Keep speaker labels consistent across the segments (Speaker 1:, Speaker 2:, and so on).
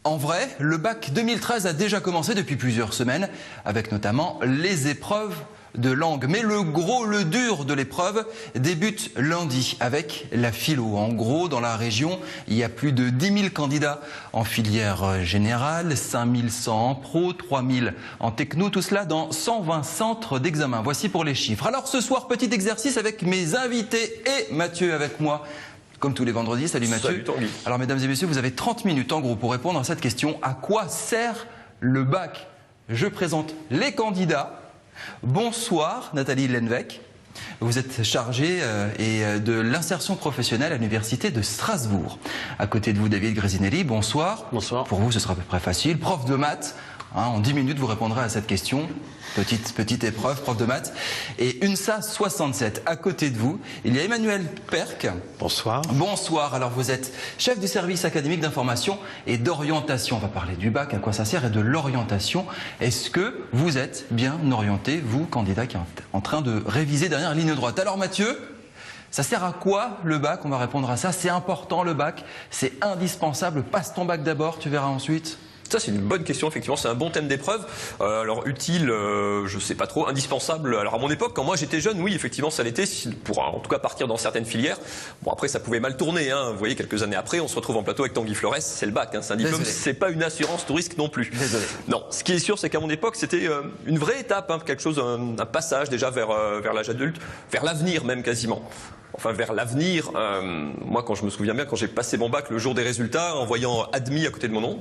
Speaker 1: En vrai, le bac 2013 a déjà commencé depuis plusieurs semaines, avec notamment les épreuves de langue. Mais le gros, le dur de l'épreuve débute lundi avec la philo. En gros, dans la région, il y a plus de 10 000 candidats en filière générale, 5 100 en pro, 3 000 en techno, tout cela dans 120 centres d'examen. Voici pour les chiffres. Alors ce soir, petit exercice avec mes invités et Mathieu avec moi. Comme tous les vendredis. Salut Mathieu.
Speaker 2: Salut Tanguy.
Speaker 1: Alors mesdames et messieurs, vous avez 30 minutes en gros pour répondre à cette question. À quoi sert le bac? Je présente les candidats. Bonsoir Nathalie Lenvec. Vous êtes chargée de l'insertion professionnelle à l'université de Strasbourg. À côté de vous, David Gresinelli. Bonsoir.
Speaker 3: Bonsoir.
Speaker 1: Pour vous, ce sera à peu près facile. Prof de maths. En 10 minutes, vous répondrez à cette question. Petite épreuve, prof de maths. Et UNSA 67, à côté de vous, il y a Emmanuel Perc.
Speaker 3: Bonsoir.
Speaker 1: Bonsoir. Alors vous êtes chef du service académique d'information et d'orientation. On va parler du bac, à quoi ça sert, et de l'orientation. Est-ce que vous êtes bien orienté, vous, candidat qui est en train de réviser derrière la ligne droite? Alors Mathieu, ça sert à quoi le bac? On va répondre à ça. C'est important le bac, c'est indispensable. Passe ton bac d'abord, tu verras ensuite.
Speaker 2: Ça, c'est une bonne question, effectivement. C'est un bon thème d'épreuve. Alors, utile, je sais pas trop. Indispensable. Alors, à mon époque, quand moi j'étais jeune, oui, effectivement, ça l'était, pour en tout cas partir dans certaines filières. Bon, après, ça pouvait mal tourner. Vous voyez, quelques années après, on se retrouve en plateau avec Tanguy Flores. C'est le bac. C'est un diplôme. C'est pas une assurance tout risque non plus.
Speaker 1: Désolé.
Speaker 2: Non. Ce qui est sûr, c'est qu'à mon époque, c'était une vraie étape, quelque chose, un passage déjà vers l'âge adulte, vers l'avenir même quasiment. Enfin, vers l'avenir. Moi, quand je me souviens bien, quand j'ai passé mon bac le jour des résultats, en voyant admis à côté de mon nom,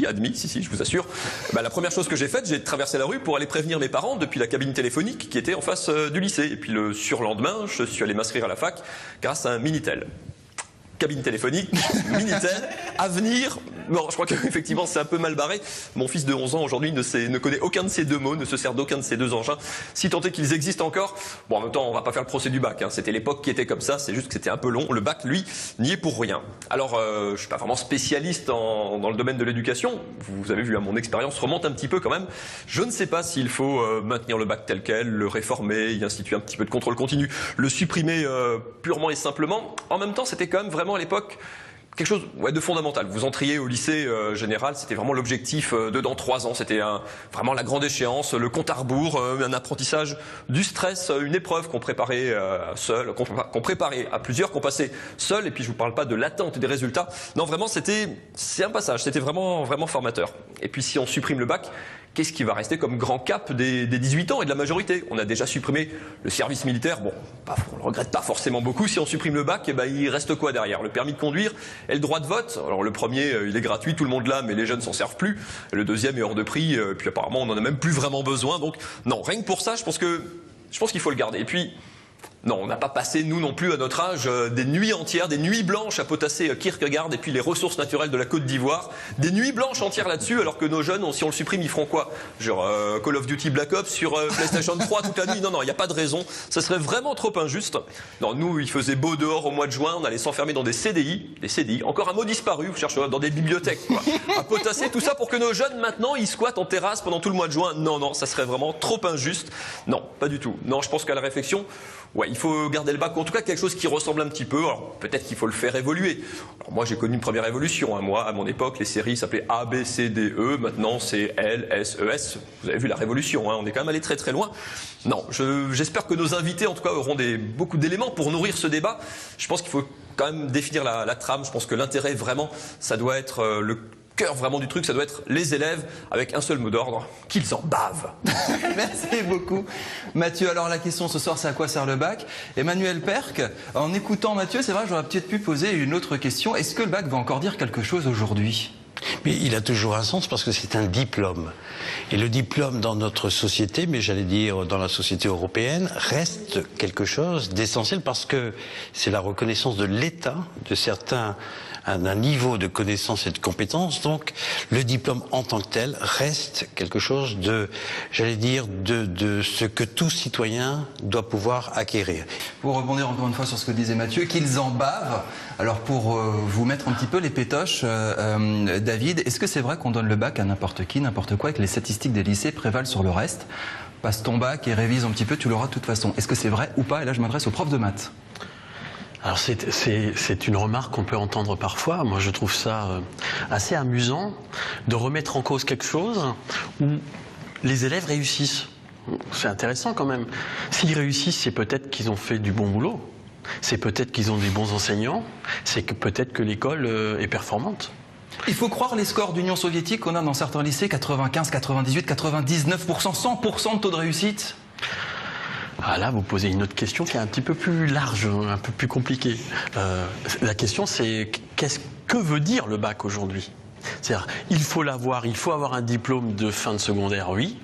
Speaker 2: admis, je vous assure, la première chose que j'ai faite, j'ai traversé la rue pour aller prévenir mes parents depuis la cabine téléphonique qui était en face du lycée. Et puis le surlendemain, je suis allé m'inscrire à la fac grâce à un Minitel. Cabine téléphonique, Minitel, avenir. Bon, je crois qu'effectivement c'est un peu mal barré. Mon fils de 11 ans aujourd'hui ne connaît aucun de ces deux mots, ne se sert d'aucun de ces deux engins. Si tant est qu'ils existent encore, bon en même temps on va pas faire le procès du bac, c'était l'époque qui était comme ça, c'est juste que c'était un peu long. Le bac lui n'y est pour rien. Alors je suis pas vraiment spécialiste dans le domaine de l'éducation, vous avez vu, mon expérience remonte un petit peu quand même. Je ne sais pas s'il faut maintenir le bac tel quel, le réformer, y instituer un petit peu de contrôle continu, le supprimer purement et simplement. En même temps c'était quand même vraiment à l'époque quelque chose de fondamental. Vous entriez au lycée général, c'était vraiment l'objectif dans 3 ans. C'était vraiment la grande échéance, le compte à rebours, un apprentissage du stress, une épreuve qu'on préparait seul, qu'on préparait à plusieurs, qu'on passait seul. Et puis je vous parle pas de l'attente des résultats. Non, vraiment c'est un passage. C'était vraiment formateur. Et puis si on supprime le bac, qu'est-ce qui va rester comme grand cap des 18 ans et de la majorité? On a déjà supprimé le service militaire. Bon, on le regrette pas forcément beaucoup. Si on supprime le bac, il reste quoi derrière? Le permis de conduire et le droit de vote. Alors le premier, il est gratuit, tout le monde l'a, mais les jeunes s'en servent plus. Le deuxième est hors de prix, puis apparemment on en a même plus vraiment besoin. Donc non, rien que pour ça, je pense qu'il faut le garder. Et puis non, on n'a pas passé, nous non plus, à notre âge, des nuits entières, des nuits blanches à potasser Kierkegaard et puis les ressources naturelles de la Côte d'Ivoire. Des nuits blanches entières là-dessus, alors que nos jeunes, si on le supprime, ils feront quoi? Genre Call of Duty Black Ops sur PlayStation 3 toute la nuit? Non, il n'y a pas de raison. Ça serait vraiment trop injuste. Non, nous, il faisait beau dehors au mois de juin, on allait s'enfermer dans des CDI, encore un mot disparu, vous cherchez dans des bibliothèques, quoi. À potasser tout ça pour que nos jeunes, maintenant, ils squattent en terrasse pendant tout le mois de juin. Non, ça serait vraiment trop injuste. Non, pas du tout. Non, je pense qu'à la réflexion, il faut garder le bac, ou en tout cas quelque chose qui ressemble un petit peu. Alors peut-être qu'il faut le faire évoluer. Alors moi j'ai connu une première évolution. Moi à mon époque les séries s'appelaient A, B, C, D, E. Maintenant c'est L, S, E, S. Vous avez vu la révolution. On est quand même allé très très loin. Non, j'espère que nos invités en tout cas auront beaucoup d'éléments pour nourrir ce débat. Je pense qu'il faut quand même définir la trame. Je pense que l'intérêt vraiment, ça doit être le cœur vraiment du truc, ça doit être les élèves avec un seul mot d'ordre, qu'ils en bavent.
Speaker 1: Merci beaucoup Mathieu. Alors la question ce soir, c'est à quoi sert le bac? Emmanuel Perc, en écoutant Mathieu, c'est vrai, j'aurais peut-être pu poser une autre question. Est-ce que le bac va encore dire quelque chose aujourd'hui?
Speaker 3: Mais il a toujours un sens parce que c'est un diplôme. Et le diplôme dans notre société, mais j'allais dire dans la société européenne, reste quelque chose d'essentiel parce que c'est la reconnaissance de l'État, de certains, d'un niveau de connaissance et de compétence. Donc le diplôme en tant que tel reste quelque chose de, j'allais dire, de ce que tout citoyen doit pouvoir acquérir.
Speaker 1: Pour rebondir encore une fois sur ce que disait Mathieu, qu'ils en bavent. Alors pour vous mettre un petit peu les pétoches, David, est-ce que c'est vrai qu'on donne le bac à n'importe qui, n'importe quoi, et que les statistiques des lycées prévalent sur le reste? Passe ton bac et révise un petit peu, tu l'auras de toute façon. Est-ce que c'est vrai ou pas? Et là je m'adresse au prof de maths.
Speaker 4: Alors c'est une remarque qu'on peut entendre parfois. Moi je trouve ça assez amusant de remettre en cause quelque chose où les élèves réussissent. C'est intéressant quand même. S'ils réussissent, c'est peut-être qu'ils ont fait du bon boulot. C'est peut-être qu'ils ont des bons enseignants. C'est que peut-être que l'école est performante.
Speaker 1: Il faut croire les scores d'Union soviétique qu'on a dans certains lycées, 95, 98, 99%, 100% de taux de réussite.
Speaker 4: Ah là, vous posez une autre question qui est un petit peu plus large, un peu plus compliquée. La question, c'est que veut dire le bac aujourd'hui? C'est-à-dire, il faut l'avoir, il faut avoir un diplôme de fin de secondaire, oui,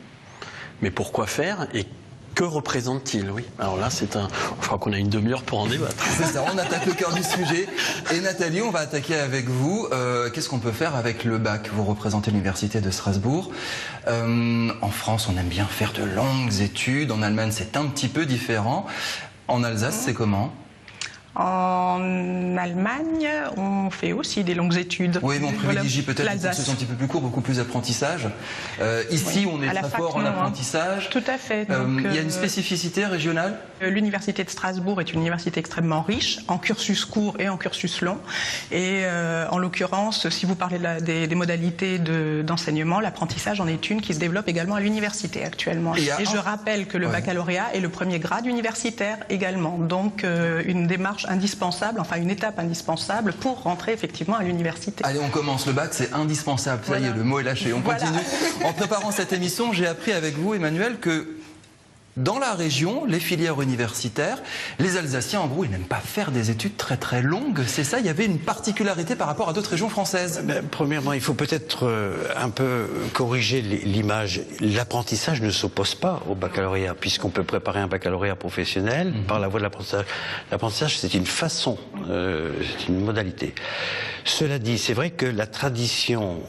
Speaker 4: mais pourquoi faire et que représente-t-il? Oui. Alors là, je crois qu'on a une demi-heure pour en débattre.
Speaker 1: C'est ça, on attaque le cœur du sujet. Et Nathalie, on va attaquer avec vous. Qu'est-ce qu'on peut faire avec le bac? Vous représentez l'université de Strasbourg. En France, on aime bien faire de longues études. En Allemagne, c'est un petit peu différent. En Alsace, c'est comment?
Speaker 5: En Allemagne, on fait aussi des longues études.
Speaker 1: Oui, mais on privilégie peut-être des cursus un petit peu plus court, beaucoup plus d'apprentissage. Ici, on est très fort en apprentissage.
Speaker 5: Tout à fait.
Speaker 1: Il y a une spécificité régionale? L'université
Speaker 5: de Strasbourg est une université extrêmement riche, en cursus court et en cursus long. Et en l'occurrence, si vous parlez des modalités d'enseignement, l'apprentissage en est une qui se développe également à l'université actuellement. Et je rappelle que le baccalauréat est le premier grade universitaire également. Donc, une démarche indispensable, enfin une étape indispensable pour rentrer effectivement à l'université.
Speaker 1: Allez, on commence, le bac c'est indispensable, ça y est, le mot est lâché, on continue. En préparant cette émission, j'ai appris avec vous, Emmanuel, que dans la région, les filières universitaires, les Alsaciens, en gros, ils n'aiment pas faire des études très très longues. C'est ça, il y avait une particularité par rapport à d'autres régions françaises.
Speaker 3: Premièrement, il faut peut-être un peu corriger l'image. L'apprentissage ne s'oppose pas au baccalauréat, puisqu'on peut préparer un baccalauréat professionnel par la voie de l'apprentissage. L'apprentissage, c'est une façon, c'est une modalité. Cela dit, c'est vrai que la tradition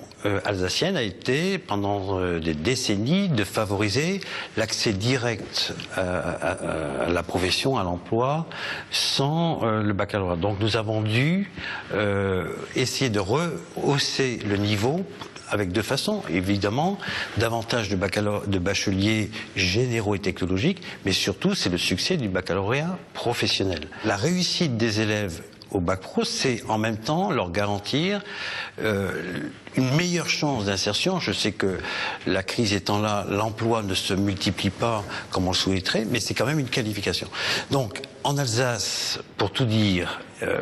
Speaker 3: alsacienne a été, pendant des décennies, de favoriser l'accès direct à la profession, à l'emploi, sans le baccalauréat. Donc nous avons dû essayer de rehausser le niveau avec deux façons. Évidemment, davantage de bacheliers généraux et technologiques, mais surtout, c'est le succès du baccalauréat professionnel. La réussite des élèves au bac pro, c'est en même temps leur garantir une meilleure chance d'insertion. Je sais que la crise étant là, l'emploi ne se multiplie pas comme on le souhaiterait, mais c'est quand même une qualification. Donc, en Alsace, pour tout dire,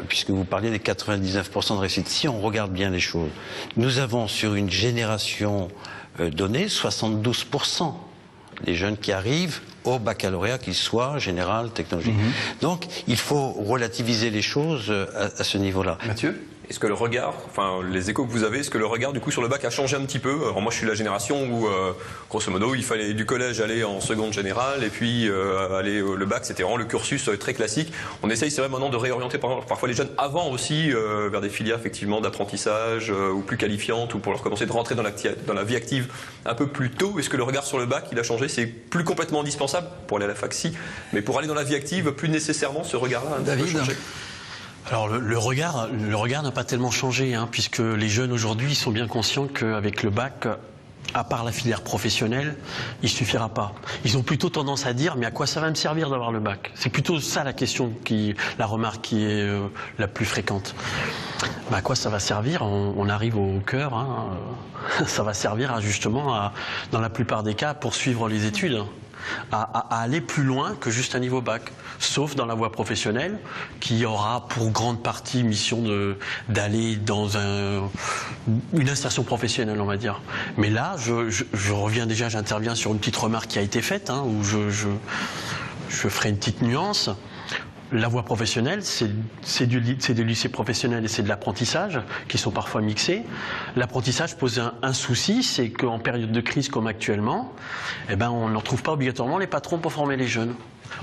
Speaker 3: puisque vous parliez des 99% de réussite, si on regarde bien les choses, nous avons sur une génération donnée 72% des jeunes qui arrivent au baccalauréat, qu'il soit général, technologique. Donc, il faut relativiser les choses à ce niveau-là.
Speaker 1: Mathieu ?
Speaker 2: Est-ce que le regard, enfin les échos que vous avez, est-ce que le regard du coup sur le bac a changé un petit peu? Alors moi je suis de la génération où grosso modo il fallait du collège aller en seconde générale et puis aller le bac, c'était vraiment le cursus très classique. On essaye c'est vrai maintenant de réorienter parfois les jeunes avant aussi vers des filières effectivement d'apprentissage ou plus qualifiantes ou pour leur commencer de rentrer dans la vie active un peu plus tôt. Est-ce que le regard sur le bac il a changé? C'est plus complètement indispensable pour aller à la fac si, mais pour aller dans la vie active plus nécessairement ce regard-là a un peu changé.
Speaker 4: Alors le regard n'a pas tellement changé, hein, puisque les jeunes aujourd'hui sont bien conscients qu'avec le bac, à part la filière professionnelle, il suffira pas. Ils ont plutôt tendance à dire mais à quoi ça va me servir d'avoir le bac? C'est plutôt ça la question, la remarque qui est la plus fréquente. À quoi ça va servir? On arrive au cœur. Hein, ça va servir justement dans la plupart des cas à poursuivre les études. À aller plus loin que juste un niveau bac, sauf dans la voie professionnelle, qui aura pour grande partie mission d'aller dans une insertion professionnelle, on va dire. Mais là, je reviens déjà, j'interviens sur une petite remarque qui a été faite, hein, où je ferai une petite nuance. La voie professionnelle, c'est des lycées professionnels et c'est de l'apprentissage qui sont parfois mixés. L'apprentissage pose un souci, c'est qu'en période de crise comme actuellement, eh ben, on ne retrouve pas obligatoirement les patrons pour former les jeunes.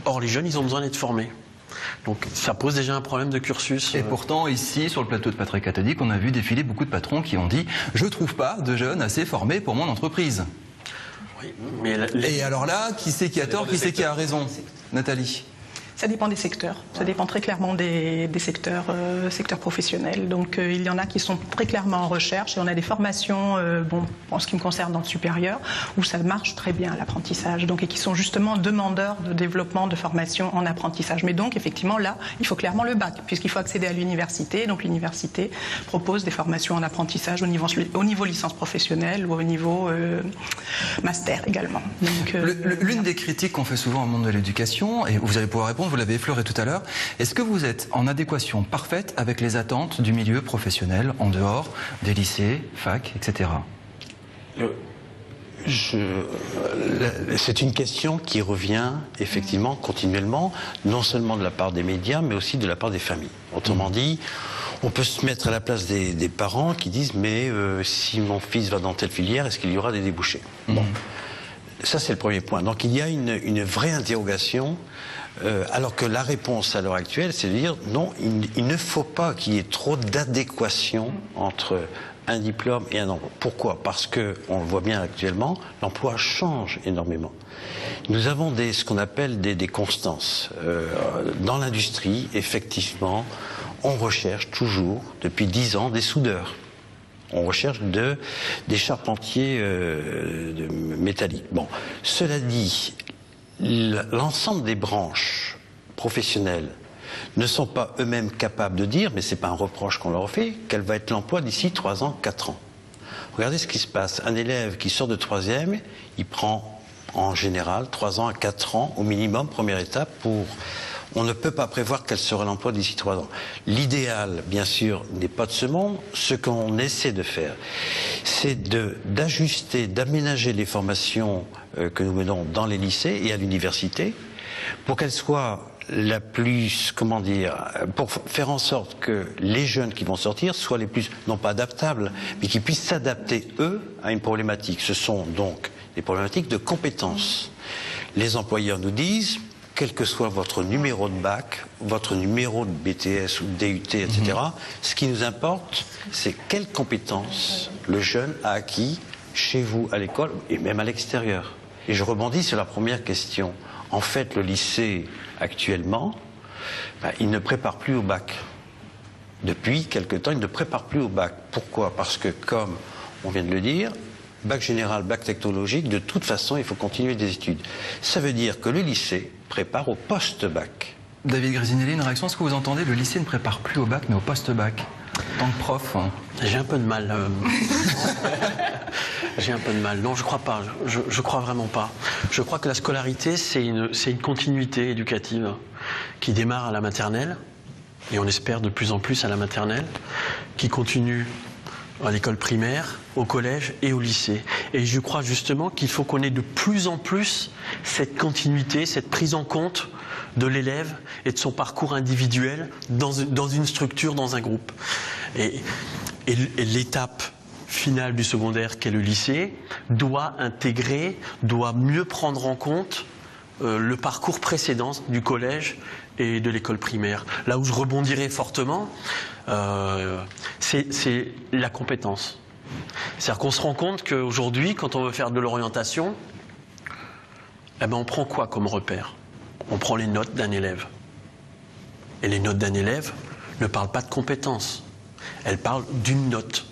Speaker 4: Or, les jeunes, ils ont besoin d'être formés. Donc, ça pose déjà un problème de cursus.
Speaker 1: Et pourtant, ici, sur le plateau de Patrick Cathodique, on a vu défiler beaucoup de patrons qui ont dit « Je ne trouve pas de jeunes assez formés pour mon entreprise ».
Speaker 4: Oui, mais
Speaker 1: Et alors là, qui c'est qui a tort, qui c'est qui a raison? Nathalie?
Speaker 5: Ça dépend des secteurs. Ça dépend très clairement des secteurs professionnels. Donc il y en a qui sont très clairement en recherche et on a des formations, en ce qui me concerne dans le supérieur, où ça marche très bien l'apprentissage. Donc et qui sont justement demandeurs de développement de formation en apprentissage. Mais donc effectivement là, il faut clairement le bac puisqu'il faut accéder à l'université. Donc l'université propose des formations en apprentissage au niveau licence professionnelle ou au niveau master également.
Speaker 1: L'une des critiques qu'on fait souvent au monde de l'éducation, et vous allez pouvoir répondre, vous l'avez effleuré tout à l'heure, est-ce que vous êtes en adéquation parfaite avec les attentes du milieu professionnel en dehors des lycées, facs, etc.
Speaker 3: C'est une question qui revient effectivement continuellement, non seulement de la part des médias, mais aussi de la part des familles. Autrement dit, on peut se mettre à la place des parents qui disent mais si mon fils va dans telle filière, est-ce qu'il y aura des débouchés? Bon. Ça, c'est le premier point. Donc, il y a une vraie interrogation, alors que la réponse à l'heure actuelle, c'est de dire non, il ne faut pas qu'il y ait trop d'adéquation entre un diplôme et un emploi. Pourquoi? Parce que, on le voit bien actuellement, l'emploi change énormément. Nous avons ce qu'on appelle des constances. Dans l'industrie, effectivement, on recherche toujours, depuis 10 ans, des soudeurs. On recherche des charpentiers métalliques. Bon, cela dit, l'ensemble des branches professionnelles ne sont pas eux-mêmes capables de dire, mais c'est pas un reproche qu'on leur fait, quel va être l'emploi d'ici 3 ans, 4 ans. Regardez ce qui se passe. Un élève qui sort de 3e, il prend en général 3 ans à 4 ans au minimum, première étape, pour... On ne peut pas prévoir quel sera l'emploi d'ici 3 ans. L'idéal, bien sûr, n'est pas de ce monde. Ce qu'on essaie de faire, c'est d'ajuster, d'aménager les formations que nous menons dans les lycées et à l'université pour qu'elles soient la plus, comment dire, pour faire en sorte que les jeunes qui vont sortir soient les plus, non pas adaptables, mais qui puissent s'adapter, eux, à une problématique. Ce sont donc des problématiques de compétences. Les employeurs nous disent... quel que soit votre numéro de bac, votre numéro de BTS ou de DUT, etc., ce qui nous importe, c'est quelles compétences le jeune a acquis chez vous, à l'école, et même à l'extérieur. Et je rebondis sur la première question. En fait, le lycée, actuellement, il ne prépare plus au bac. Depuis quelque temps, il ne prépare plus au bac. Pourquoi? Parce que, comme on vient de le dire, bac général, bac technologique, de toute façon, il faut continuer des études. Ça veut dire que le lycée prépare au post-bac.
Speaker 1: David Grisinelli, une réaction? Est-ce que vous entendez, le lycée ne prépare plus au bac, mais au post-bac? En tant que prof.
Speaker 4: J'ai un peu de mal. J'ai un peu de mal. Non, je crois pas. Je crois vraiment pas. Je crois que la scolarité, c'est une continuité éducative qui démarre à la maternelle, et on espère de plus en plus à la maternelle, qui continue à l'école primaire, au collège et au lycée. Et je crois justement qu'il faut qu'on ait de plus en plus cette continuité, cette prise en compte de l'élève et de son parcours individuel dans une structure, dans un groupe. Et l'étape finale du secondaire qu'est le lycée doit intégrer, doit mieux prendre en compte le parcours précédent du collège et de l'école primaire. Là où je rebondirais fortement, c'est la compétence. C'est-à-dire qu'on se rend compte qu'aujourd'hui, quand on veut faire de l'orientation, on prend quoi comme repère? On prend les notes d'un élève. Et les notes d'un élève ne parlent pas de compétences. Elles parlent d'une note,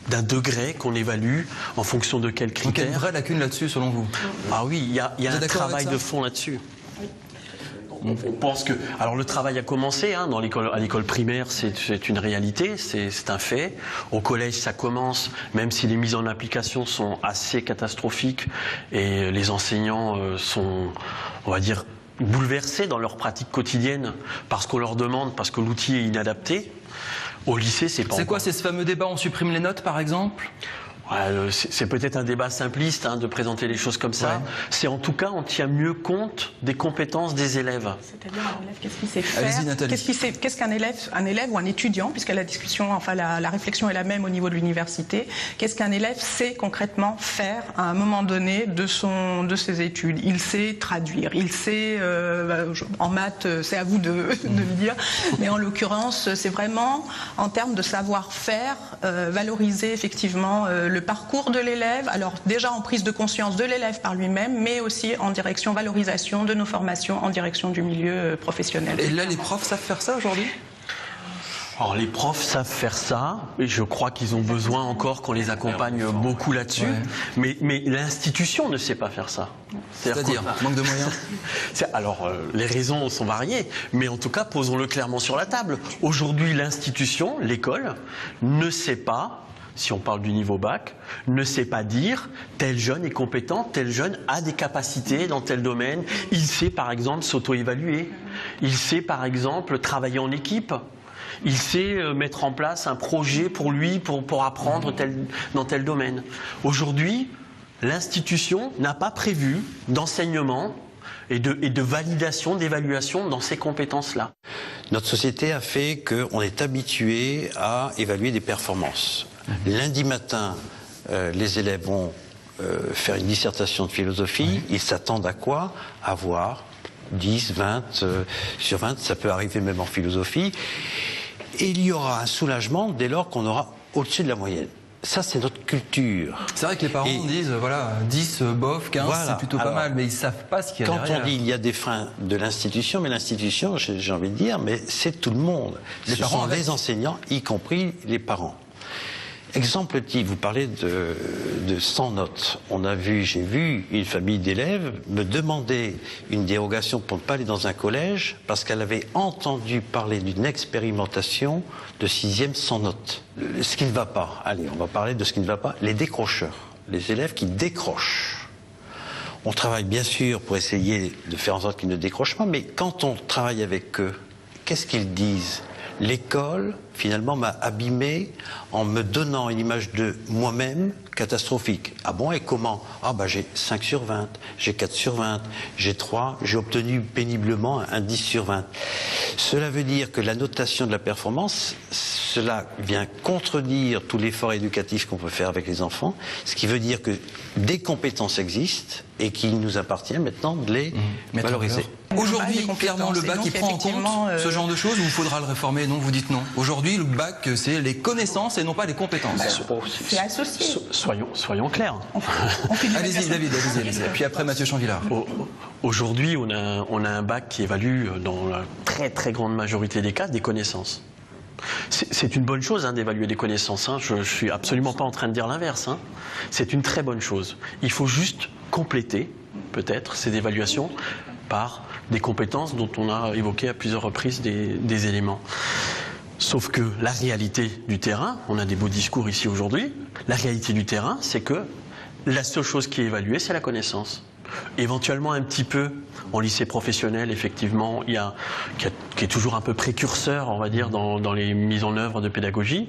Speaker 4: d'un degré qu'on évalue en fonction de quels critères.
Speaker 1: Donc il y a une vraie lacune là-dessus, selon vous?
Speaker 4: Ah oui, il y a un travail de fond là-dessus. On pense que, alors le travail a commencé à l'école primaire, c'est une réalité, c'est un fait. Au collège, ça commence, même si les mises en application sont assez catastrophiques et les enseignants sont, on va dire, bouleversés dans leur pratique quotidienne parce qu'on leur demande, parce que l'outil est inadapté. Au lycée, c'est pas.
Speaker 1: C'est quoi, c'est ce fameux débat, on supprime les notes, par exemple?
Speaker 4: C'est peut-être un débat simpliste de présenter les choses comme ça. Ouais. C'est en tout cas, on tient mieux compte des compétences des élèves.
Speaker 5: C'est-à-dire un élève, qu'est-ce qu'il sait faire? Qu'est-ce qu'un élève ou un étudiant, puisque la discussion, enfin la réflexion est la même au niveau de l'université, qu'est-ce qu'un élève sait concrètement faire à un moment donné de ses études? Il sait traduire, il sait, en maths, c'est à vous de le dire, mais en l'occurrence, c'est vraiment en termes de savoir-faire, valoriser effectivement le parcours de l'élève, alors déjà en prise de conscience de l'élève par lui-même, mais aussi en direction valorisation de nos formations, en direction du milieu professionnel.
Speaker 1: Et là, les profs savent faire ça aujourd'hui ?
Speaker 4: Alors les profs savent faire ça, et je crois qu'ils ont besoin encore qu'on les accompagne beaucoup là-dessus, mais l'institution ne sait pas faire ça.
Speaker 1: C'est-à-dire manque de moyens.
Speaker 4: Alors les raisons sont variées, mais en tout cas posons-le clairement sur la table. Aujourd'hui l'institution, l'école, ne sait pas, si on parle du niveau bac, ne sait pas dire tel jeune est compétent, tel jeune a des capacités dans tel domaine, il sait par exemple s'auto-évaluer, il sait par exemple travailler en équipe. Il sait mettre en place un projet pour lui, pour apprendre dans tel domaine. Aujourd'hui, l'institution n'a pas prévu d'enseignement et de validation, d'évaluation dans ces compétences-là.
Speaker 3: Notre société a fait qu'on est habitué à évaluer des performances. Lundi matin, les élèves vont faire une dissertation de philosophie. Ils s'attendent à quoi ? À avoir 10, 20 sur 20, ça peut arriver même en philosophie. Et il y aura un soulagement dès lors qu'on aura au-dessus de la moyenne. Ça, c'est notre culture.
Speaker 1: C'est vrai que les parents disent, voilà, 10, bof, 15,
Speaker 3: voilà.
Speaker 1: c'est plutôt pas mal, mais ils savent pas ce qu'il y a derrière.
Speaker 3: Quand on dit il y a des freins de l'institution, mais l'institution, j'ai envie de dire, mais c'est tout le monde. Ce sont les enseignants, y compris les parents. Exemple type, vous parlez de 100 notes. J'ai vu une famille d'élèves me demander une dérogation pour ne pas aller dans un collège parce qu'elle avait entendu parler d'une expérimentation de 6e sans notes. Ce qui ne va pas, allez, on va parler de ce qui ne va pas, les décrocheurs, les élèves qui décrochent. On travaille bien sûr pour essayer de faire en sorte qu'ils ne décrochent pas, mais quand on travaille avec eux, qu'est-ce qu'ils disent ? L'école, finalement, m'a abîmé en me donnant une image de moi-même catastrophique. Ah bon, et comment ? Ah bah j'ai 5 sur 20, j'ai 4 sur 20, j'ai 3, j'ai obtenu péniblement un 10 sur 20. Cela veut dire que la notation de la performance, cela vient contredire tout l'effort éducatif qu'on peut faire avec les enfants, ce qui veut dire que des compétences existent et qu'il nous appartient maintenant de les valoriser.
Speaker 1: Aujourd'hui, clairement, le bac, il prend en compte ce genre de choses ou il faudra le réformer? Non, vous dites non. Aujourd'hui, le bac, c'est les connaissances et non pas les compétences.
Speaker 5: C'est associé.
Speaker 4: Soyons clairs.
Speaker 1: Allez-y, David, allez-y. Puis après, Mathieu Chanvillard.
Speaker 4: Aujourd'hui, on a un bac qui évalue, dans la très très grande majorité des cas, des connaissances. C'est une bonne chose d'évaluer des connaissances. Je suis absolument pas en train de dire l'inverse. C'est une très bonne chose. Il faut juste compléter, peut-être, ces évaluations par des compétences dont on a évoqué à plusieurs reprises des éléments. Sauf que la réalité du terrain, on a des beaux discours ici aujourd'hui, la réalité du terrain, c'est que la seule chose qui est évaluée, c'est la connaissance. Éventuellement un petit peu en lycée professionnel, effectivement, qui est toujours un peu précurseur, on va dire, dans les mises en œuvre de pédagogie.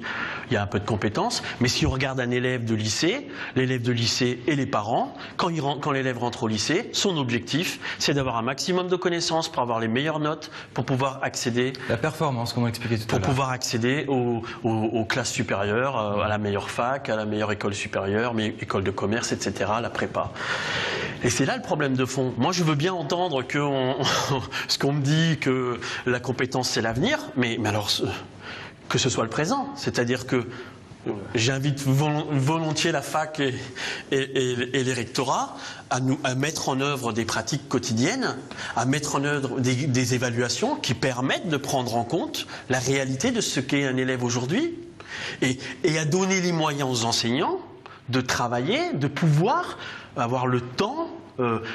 Speaker 4: Il y a un peu de compétences. Mais si on regarde un élève de lycée, l'élève de lycée et les parents, quand l'élève rentre au lycée, son objectif, c'est d'avoir un maximum de connaissances pour avoir les meilleures notes, pour pouvoir accéder... La performance, comme on expliquait tout à l'heure. Pour pouvoir accéder aux classes supérieures, à la meilleure fac, à la meilleure école supérieure, mais école de commerce, etc., la prépa. Et c'est là le problème de fond. Moi, je veux bien entendre ce qu'on me dit, que la compétence, c'est l'avenir, mais alors que ce soit le présent. C'est-à-dire que j'invite volontiers la fac et les rectorats à mettre en œuvre des pratiques quotidiennes, à mettre en œuvre des évaluations qui permettent de prendre en compte la réalité de ce qu'est un élève aujourd'hui et à donner les moyens aux enseignants de travailler, de pouvoir avoir le temps,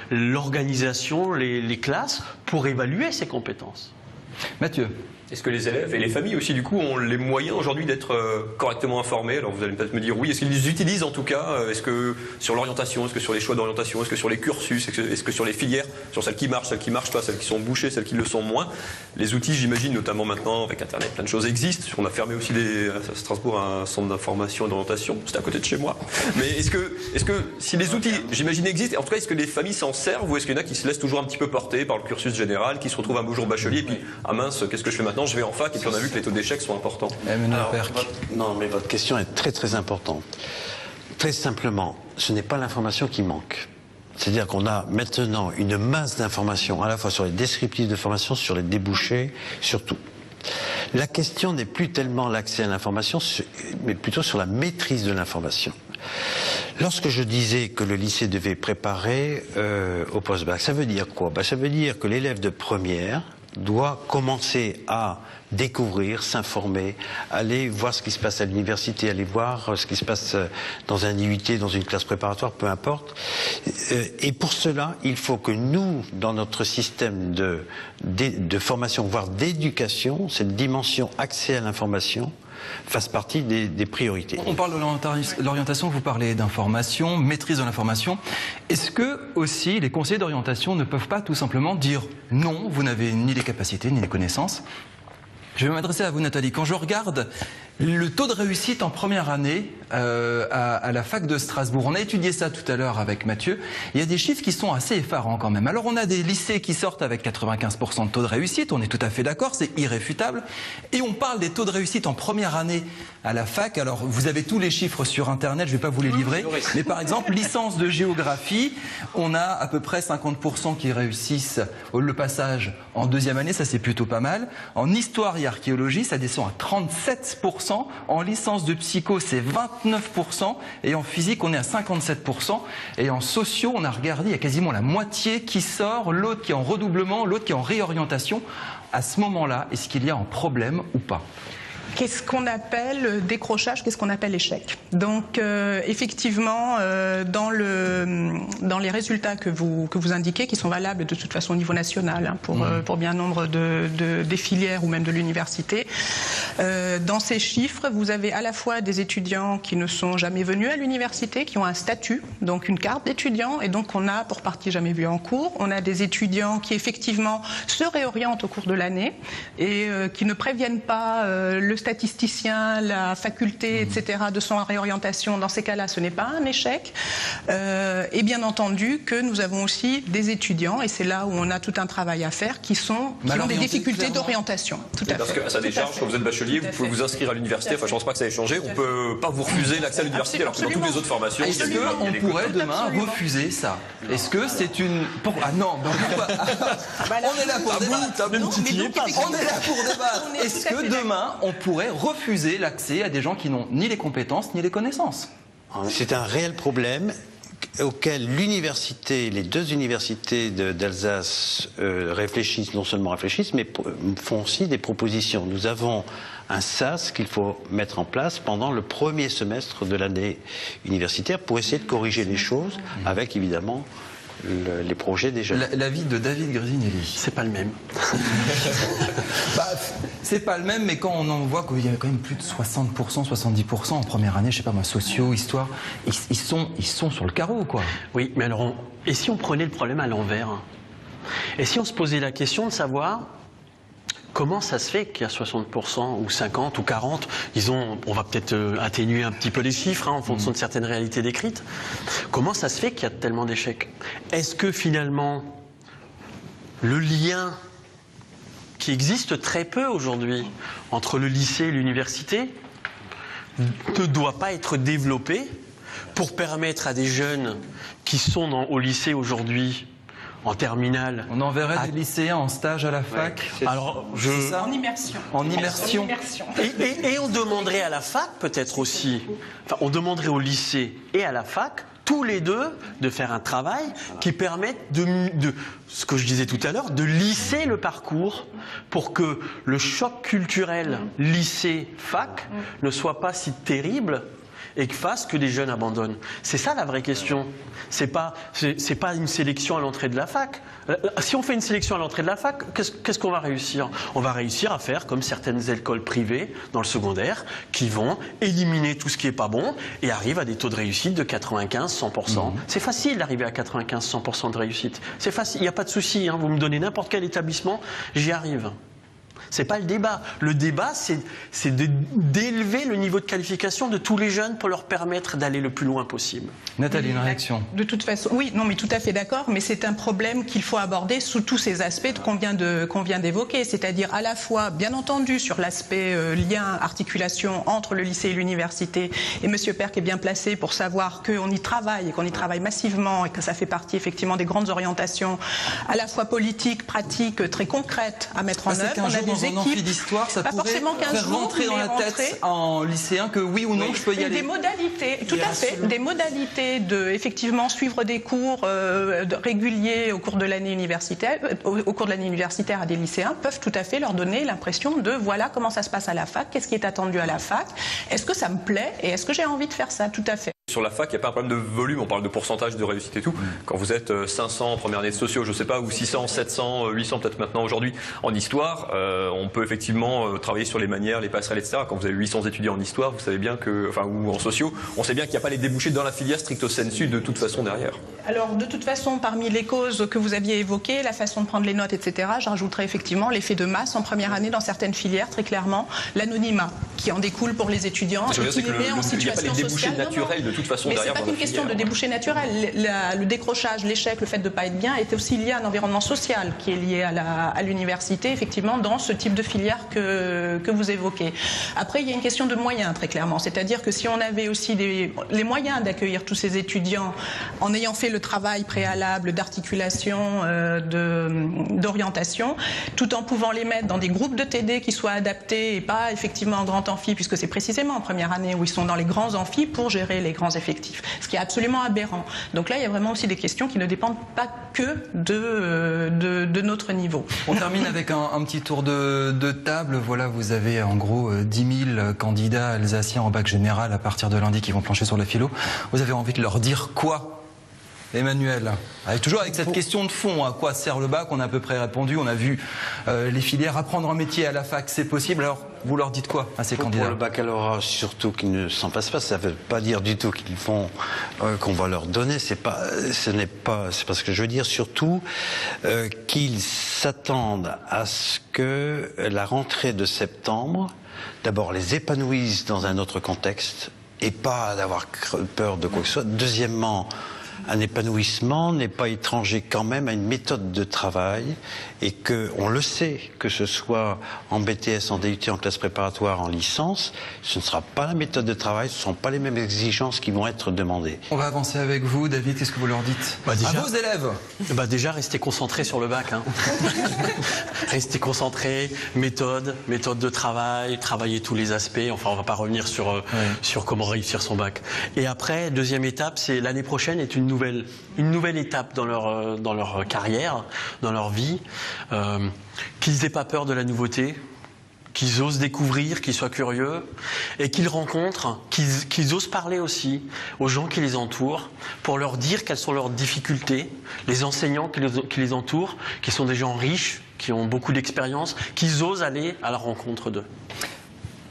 Speaker 4: l'organisation, les classes pour évaluer ces compétences.
Speaker 1: Mathieu.
Speaker 2: Est-ce que les élèves et les familles aussi, du coup, ont les moyens aujourd'hui d'être correctement informés? Alors vous allez peut-être me dire oui. Est-ce qu'ils les utilisent en tout cas? Est-ce que sur l'orientation, est-ce que sur les choix d'orientation, est-ce que sur les cursus, est-ce que sur les filières, sur celles qui marchent pas, celles qui sont bouchées, celles qui le sont moins? Les outils, j'imagine, notamment maintenant avec Internet, plein de choses existent. On a fermé aussi à Strasbourg un centre d'information et d'orientation. C'était à côté de chez moi. Mais est-ce que si les outils, j'imagine, existent, en tout cas, est-ce que les familles s'en servent ou est-ce qu'il y en a qui se laissent toujours un petit peu porter par le cursus général, qui se retrouvent un beau jour bachelier et puis ah mince, qu'est-ce que je fais maintenant? Je vais en fac et puis on a vu que les taux d'échec sont importants.
Speaker 3: Non, mais votre question est très très importante. Très simplement, ce n'est pas l'information qui manque. C'est-à-dire qu'on a maintenant une masse d'informations, à la fois sur les descriptifs de formation, sur les débouchés, sur tout. La question n'est plus tellement l'accès à l'information, mais plutôt sur la maîtrise de l'information. Lorsque je disais que le lycée devait préparer au post-bac, ça veut dire quoi? Ça veut dire que l'élève de première doit commencer à découvrir, s'informer, aller voir ce qui se passe à l'université, aller voir ce qui se passe dans un IUT, dans une classe préparatoire, peu importe. Et pour cela, il faut que nous, dans notre système de formation, voire d'éducation, cette dimension accès à l'information fasse partie des priorités.
Speaker 1: On parle de l'orientation, vous parlez d'information, maîtrise de l'information. Est-ce que aussi les conseillers d'orientation ne peuvent pas tout simplement dire non, vous n'avez ni les capacités ni les connaissances? Je vais m'adresser à vous, Nathalie. Quand je regarde le taux de réussite en première année à la fac de Strasbourg, on a étudié ça tout à l'heure avec Mathieu, il y a des chiffres qui sont assez effarants quand même. Alors on a des lycées qui sortent avec 95% de taux de réussite, on est tout à fait d'accord, c'est irréfutable. Et on parle des taux de réussite en première année à la fac. Alors vous avez tous les chiffres sur Internet, je ne vais pas vous les livrer. Mais par exemple, licence de géographie, on a à peu près 50% qui réussissent le passage en deuxième année, ça c'est plutôt pas mal. En histoire et archéologie, ça descend à 37%. En licence de psycho, c'est 29%. Et en physique, on est à 57%. Et en sociaux, on a regardé, il y a quasiment la moitié qui sort, l'autre qui est en redoublement, l'autre qui est en réorientation. À ce moment-là, est-ce qu'il y a un problème ou pas ?
Speaker 5: Qu'est-ce qu'on appelle décrochage, qu'est-ce qu'on appelle échec. Donc effectivement, dans les résultats que vous indiquez, qui sont valables de toute façon au niveau national, hein, pour bien nombre des filières ou même de l'université, dans ces chiffres, vous avez à la fois des étudiants qui ne sont jamais venus à l'université, qui ont un statut, donc une carte d'étudiant, et donc on a pour partie jamais vu en cours. On a des étudiants qui effectivement se réorientent au cours de l'année et qui ne préviennent pas le statisticien, la faculté, etc. de son réorientation. Dans ces cas-là, ce n'est pas un échec. Et bien entendu que nous avons aussi des étudiants, et c'est là où on a tout un travail à faire, qui ont des difficultés d'orientation. Tout à fait.
Speaker 2: Parce que ça décharge, quand vous êtes bachelier, vous pouvez vous inscrire à l'université. Enfin, je ne pense pas que ça ait changé. On ne peut pas vous refuser l'accès à l'université, alors que dans toutes les autres formations,
Speaker 1: est-ce qu'on pourrait demain refuser ça? Est-ce que c'est une... Ah non, on est là pour débattre. On est là pour débattre. Est-ce que demain, on pourrait refuser l'accès à des gens qui n'ont ni les compétences ni les connaissances?
Speaker 3: C'est un réel problème auquel l'université, les deux universités d'Alsace réfléchissent, non seulement réfléchissent, mais font aussi des propositions. Nous avons un SAS qu'il faut mettre en place pendant le premier semestre de l'année universitaire pour essayer de corriger les choses avec évidemment les projets déjà.
Speaker 1: L'avis de David Grisinelli.
Speaker 4: C'est pas le même.
Speaker 1: C'est pas le même, mais quand on en voit qu'il y a quand même plus de 60%, 70% en première année, je sais pas moi, sociaux, histoire, ils sont sur le carreau, quoi.
Speaker 4: Oui, mais alors, et si on prenait le problème à l'envers? Et si on se posait la question de savoir comment ça se fait qu'il y a 60% ou 50 ou 40, on va peut-être atténuer un petit peu les chiffres en fonction de certaines réalités décrites. Comment ça se fait qu'il y a tellement d'échecs? Est-ce que finalement le lien qui existe très peu aujourd'hui entre le lycée et l'université ne doit pas être développé pour permettre à des jeunes qui sont au lycée aujourd'hui en terminale.
Speaker 1: On enverrait des lycéens en stage à la fac.
Speaker 4: Alors,
Speaker 5: en immersion.
Speaker 1: En immersion.
Speaker 4: Et on demanderait à la fac peut-être aussi, on demanderait au lycée et à la fac, tous les deux, de faire un travail qui permette de ce que je disais tout à l'heure, de lisser le parcours pour que le choc culturel lycée-fac ne soit pas si terrible et que fasse que des jeunes abandonnent. C'est ça la vraie question. C'est pas une sélection à l'entrée de la fac. Si on fait une sélection à l'entrée de la fac, qu'est-ce qu'on va réussir? On va réussir à faire comme certaines écoles privées dans le secondaire qui vont éliminer tout ce qui est pas bon et arrivent à des taux de réussite de 95-100%. C'est facile d'arriver à 95-100% de réussite. C'est facile, il n'y a pas de souci. Vous me donnez n'importe quel établissement, j'y arrive. C'est pas le débat. Le débat, c'est d'élever le niveau de qualification de tous les jeunes pour leur permettre d'aller le plus loin possible.
Speaker 1: Nathalie, une réaction?
Speaker 5: De toute façon, oui, non, mais tout à fait d'accord, mais c'est un problème qu'il faut aborder sous tous ces aspects qu'on vient d'évoquer, c'est-à-dire à la fois, bien entendu, sur l'aspect lien, articulation entre le lycée et l'université, et Monsieur Perk est bien placé pour savoir qu'on y travaille, et qu'on y travaille massivement, et que ça fait partie effectivement des grandes orientations, à la fois politiques, pratiques, très concrètes à mettre en œuvre.
Speaker 1: dans
Speaker 5: des
Speaker 1: un amphi
Speaker 5: équipes.
Speaker 1: d'histoire, ça
Speaker 5: Pas
Speaker 1: pourrait
Speaker 5: forcément 15
Speaker 1: faire
Speaker 5: jours,
Speaker 1: rentrer dans
Speaker 5: mais
Speaker 1: la tête
Speaker 5: rentrer.
Speaker 1: en lycéen que oui ou non je peux y
Speaker 5: Et
Speaker 1: aller.
Speaker 5: des modalités, tout
Speaker 1: Et
Speaker 5: à fait,
Speaker 1: absolument.
Speaker 5: des modalités de effectivement suivre des cours réguliers au cours de l'année universitaire, au cours de l'année universitaire à des lycéens peuvent tout à fait leur donner l'impression de voilà comment ça se passe à la fac, qu'est-ce qui est attendu à la fac, est-ce que ça me plaît et est-ce que j'ai envie de faire ça, tout à fait.
Speaker 2: Sur la fac, il n'y a pas un problème de volume, on parle de pourcentage de réussite et tout. Quand vous êtes 500 en première année de sociaux, je sais pas, ou 600, 700, 800 peut-être maintenant aujourd'hui en histoire, on peut effectivement travailler sur les manières, les passerelles, etc. Quand vous avez 800 étudiants en histoire, vous savez bien que, enfin, ou en sociaux, on sait bien qu'il n'y a pas les débouchés dans la filière stricto sensu de toute façon derrière.
Speaker 5: Alors de toute façon, parmi les causes que vous aviez évoquées, la façon de prendre les notes, etc., j'ajouterais effectivement l'effet de masse en première année dans certaines filières, très clairement, l'anonymat qui en découle pour les étudiants et qui les met en
Speaker 2: Il n'y a pas les
Speaker 5: situation
Speaker 2: débouchés
Speaker 5: sociale.
Speaker 2: naturels de toute façon
Speaker 5: Mais
Speaker 2: derrière.
Speaker 5: c'est pas qu'une question de
Speaker 2: filière.
Speaker 5: débouché naturel. Le décrochage, l'échec, le fait de ne pas être bien est aussi lié à un environnement social qui est lié à l'université, effectivement, dans ce type de filière que vous évoquez. Après, il y a une question de moyens, très clairement. C'est-à-dire que si on avait aussi les moyens d'accueillir tous ces étudiants en ayant fait le travail préalable d'articulation, d'orientation, tout en pouvant les mettre dans des groupes de TD qui soient adaptés et pas effectivement en grand amphi, puisque c'est précisément en première année où ils sont dans les grands amphis pour gérer les grands effectifs, ce qui est absolument aberrant. Donc là, il y a vraiment aussi des questions qui ne dépendent pas que de notre niveau.
Speaker 1: On termine avec un petit tour de table. Voilà, vous avez en gros 10 000 candidats alsaciens en bac général à partir de lundi qui vont plancher sur la philo. Vous avez envie de leur dire quoi, Emmanuel? Toujours avec cette question de fond, à quoi sert le bac? On a à peu près répondu, on a vu les filières. Apprendre un métier à la fac, c'est possible. Alors, vous leur dites quoi à ces candidats?
Speaker 3: Pour le baccalauréat, surtout qu'ils ne s'en passent pas, ça ne veut pas dire du tout qu'ils font, qu'on va leur donner. C'est pas ce que je veux dire. Surtout qu'ils s'attendent à ce que la rentrée de septembre, d'abord, les épanouisse dans un autre contexte et pas d'avoir peur de quoi que ce soit. Deuxièmement, un épanouissement n'est pas étranger quand même à une méthode de travail et que, on le sait, que ce soit en BTS, en DUT, en classe préparatoire, en licence, ce ne sera pas la méthode de travail, ce ne sont pas les mêmes exigences qui vont être demandées.
Speaker 1: On va avancer avec vous, David, qu'est-ce que vous leur dites à vos élèves?
Speaker 4: Déjà, restez concentrés sur le bac. Hein. Restez concentrés, méthode de travail, travailler tous les aspects. Enfin, on ne va pas revenir sur comment réussir son bac. Et après, deuxième étape, c'est l'année prochaine est une nouvelle étape dans leur carrière, dans leur vie. Qu'ils n'aient pas peur de la nouveauté, qu'ils osent découvrir, qu'ils soient curieux et qu'ils rencontrent, qu'ils osent parler aussi aux gens qui les entourent pour leur dire quelles sont leurs difficultés, les enseignants qui les entourent, qui sont des gens riches, qui ont beaucoup d'expérience, qu'ils osent aller à la rencontre d'eux.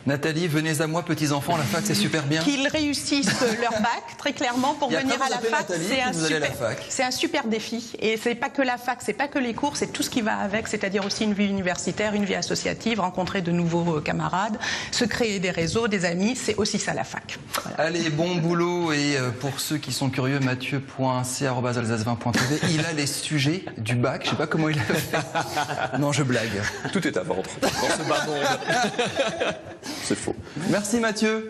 Speaker 1: Nathalie, venez à moi, petits enfants, la fac c'est super bien.
Speaker 5: Qu'ils réussissent leur bac, très clairement, pour
Speaker 1: Et après,
Speaker 5: venir à
Speaker 1: vous
Speaker 5: la
Speaker 1: appelez
Speaker 5: fac,
Speaker 1: Nathalie, puis vous allez à la fac.
Speaker 5: c'est un super défi. Et c'est pas que la fac, c'est pas que les cours, c'est tout ce qui va avec, c'est-à-dire aussi une vie universitaire, une vie associative, rencontrer de nouveaux camarades, se créer des réseaux, des amis, c'est aussi ça la fac. Voilà.
Speaker 1: Allez, bon boulot. Et pour ceux qui sont curieux, mathieu.c@alsace20.tv, il a les sujets du bac. Je sais pas comment il a fait. Non, je blague.
Speaker 2: Tout est à vendre dans ce bas monde. C'est faux.
Speaker 1: Merci Mathieu.